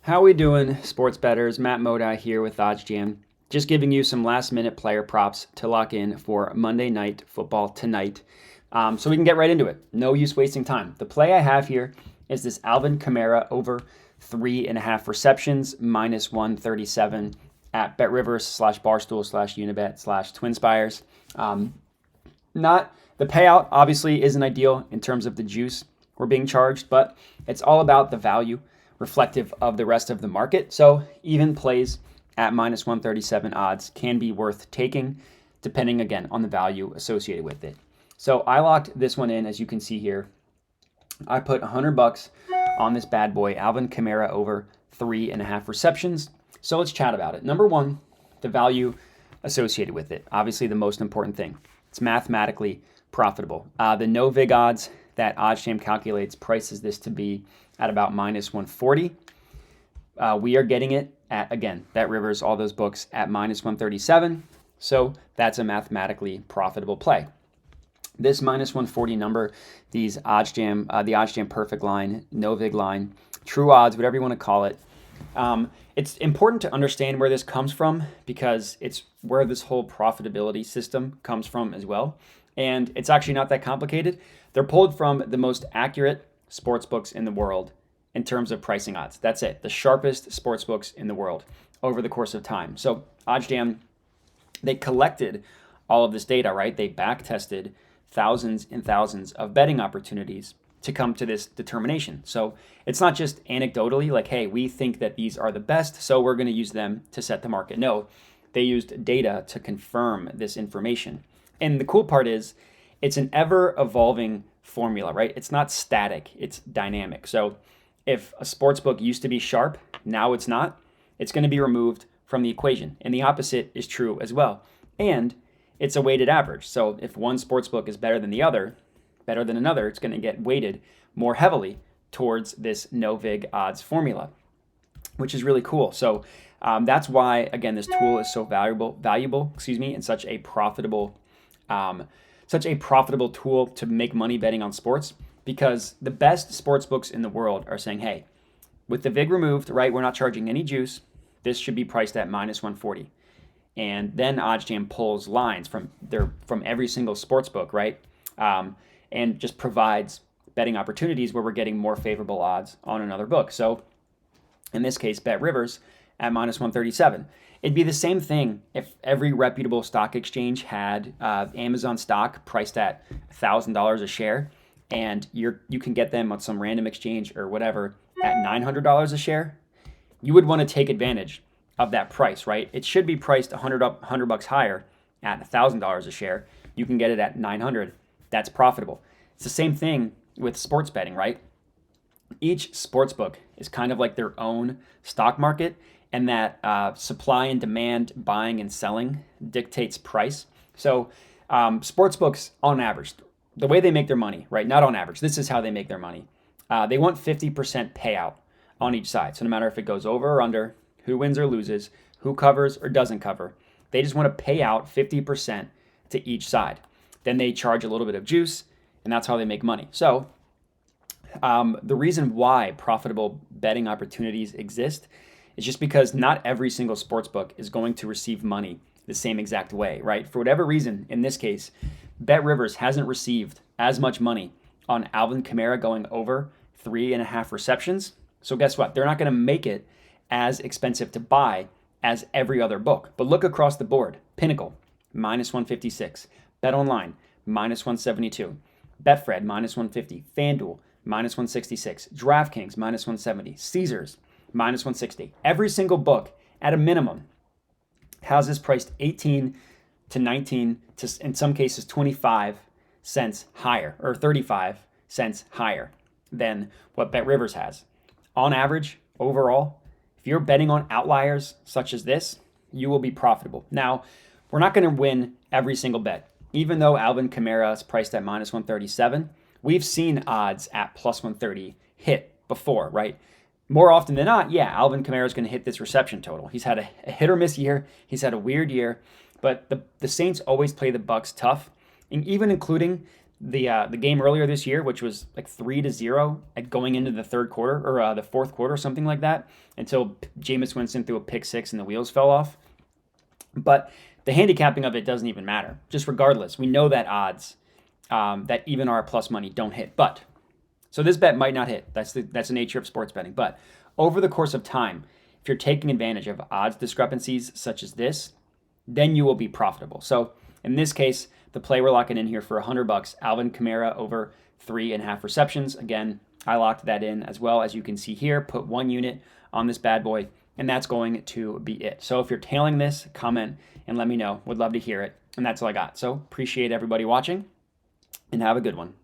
How we doing, sports bettors? Matt Modi here with OddsJam. Just giving you some last-minute player props to lock in for Monday Night Football tonight, so we can get right into it. No use wasting time. The play I have here is this Alvin Kamara over 3.5 receptions, minus 137 at BetRivers/Barstool/Unibet/TwinSpires. Not the payout obviously isn't ideal in terms of the juice we're being charged, but it's all about the value reflective of the rest of the market. So even plays at minus 137 odds can be worth taking, depending again on the value associated with it. So I locked this one in, as you can see here. I put $100 on this bad boy, Alvin Kamara over 3.5 receptions. So let's chat about it. Number one, the value associated with it. Obviously the most important thing. It's mathematically profitable. The no vig odds that OddsJam calculates prices this to be at about minus 140. We are getting it at, again, BetRivers, all those books at minus 137. So that's a mathematically profitable play. This minus 140 number, these OddsJam, the OddsJam perfect line, no vig line, true odds, whatever you want to call it. It's important to understand where this comes from because it's where this whole profitability system comes from as well. And it's actually not that complicated. They're pulled from the most accurate sports books in the world in terms of pricing odds. That's it. The sharpest sports books in the world over the course of time. So OddsJam, they collected all of this data, right? They back tested thousands and thousands of betting opportunities to come to this determination. So it's not just anecdotally like, hey, we think that these are the best, so we're going to use them to set the market. No, they used data to confirm this information. And the cool part is it's an ever evolving formula, right? It's not static, it's dynamic. So if a sports book used to be sharp, now it's not, it's going to be removed from the equation. And the opposite is true as well. And it's a weighted average. So if one sports book is better than the other, better than another, it's going to get weighted more heavily towards this no vig odds formula, which is really cool. So that's why, again, this tool is so valuable, and such a profitable tool to make money betting on sports, because the best sports books in the world are saying, hey, with the vig removed, right, we're not charging any juice. This should be priced at minus 140. And then OddsJam pulls lines from every single sports book, right? And just provides betting opportunities where we're getting more favorable odds on another book. So in this case, BetRivers at minus 137. It'd be the same thing if every reputable stock exchange had Amazon stock priced at $1,000 a share, and you can get them on some random exchange or whatever at $900 a share. You would want to take advantage of that price, right? It should be priced $100 higher at $1,000 a share. You can get it at $900. That's profitable. It's the same thing with sports betting, right? Each sports book is kind of like their own stock market, and that supply and demand, buying and selling dictates price. So sports books, on average, the way they make their money, right? Not on average. This is how they make their money. They want 50% payout on each side. So no matter if it goes over or under, who wins or loses, who covers or doesn't cover, they just want to pay out 50% to each side. Then they charge a little bit of juice, and that's how they make money. So the reason why profitable betting opportunities exist is just because not every single sportsbook is going to receive money the same exact way, right? For whatever reason, in this case, BetRivers hasn't received as much money on Alvin Kamara going over 3.5 receptions. So guess what? They're not going to make it as expensive to buy as every other book. But look across the board. Pinnacle, minus 156. BetOnline, minus 172. Betfred, minus 150. FanDuel, minus 166. DraftKings, minus 170. Caesars, minus 160. Every single book, at a minimum, has this priced 18 to 19 to, in some cases, 25 cents higher, or 35 cents higher than what BetRivers has. On average, overall, if you're betting on outliers such as this, you will be profitable. Now, we're not going to win every single bet. Even though Alvin Kamara is priced at minus 137, we've seen odds at plus 130 hit before, right? More often than not, yeah, Alvin Kamara is going to hit this reception total. He's had a hit or miss year. He's had a weird year, but the Saints always play the Bucs tough, and even including the game earlier this year, which was like 3-0 at going into the third quarter or the fourth quarter, something like that, until Jameis Winston threw a pick six and the wheels fell off. But the handicapping of it doesn't even matter. Just regardless, we know that odds that even our plus money don't hit. But so this bet might not hit. That's the nature of sports betting. But over the course of time, if you're taking advantage of odds discrepancies such as this, then you will be profitable. So in this case, the play we're locking in here for $100, Alvin Kamara over 3.5 receptions. Again, I locked that in as well. As you can see here, put 1 unit on this bad boy, and that's going to be it. So if you're tailing this, comment and let me know. Would love to hear it. And that's all I got. So appreciate everybody watching, and have a good one.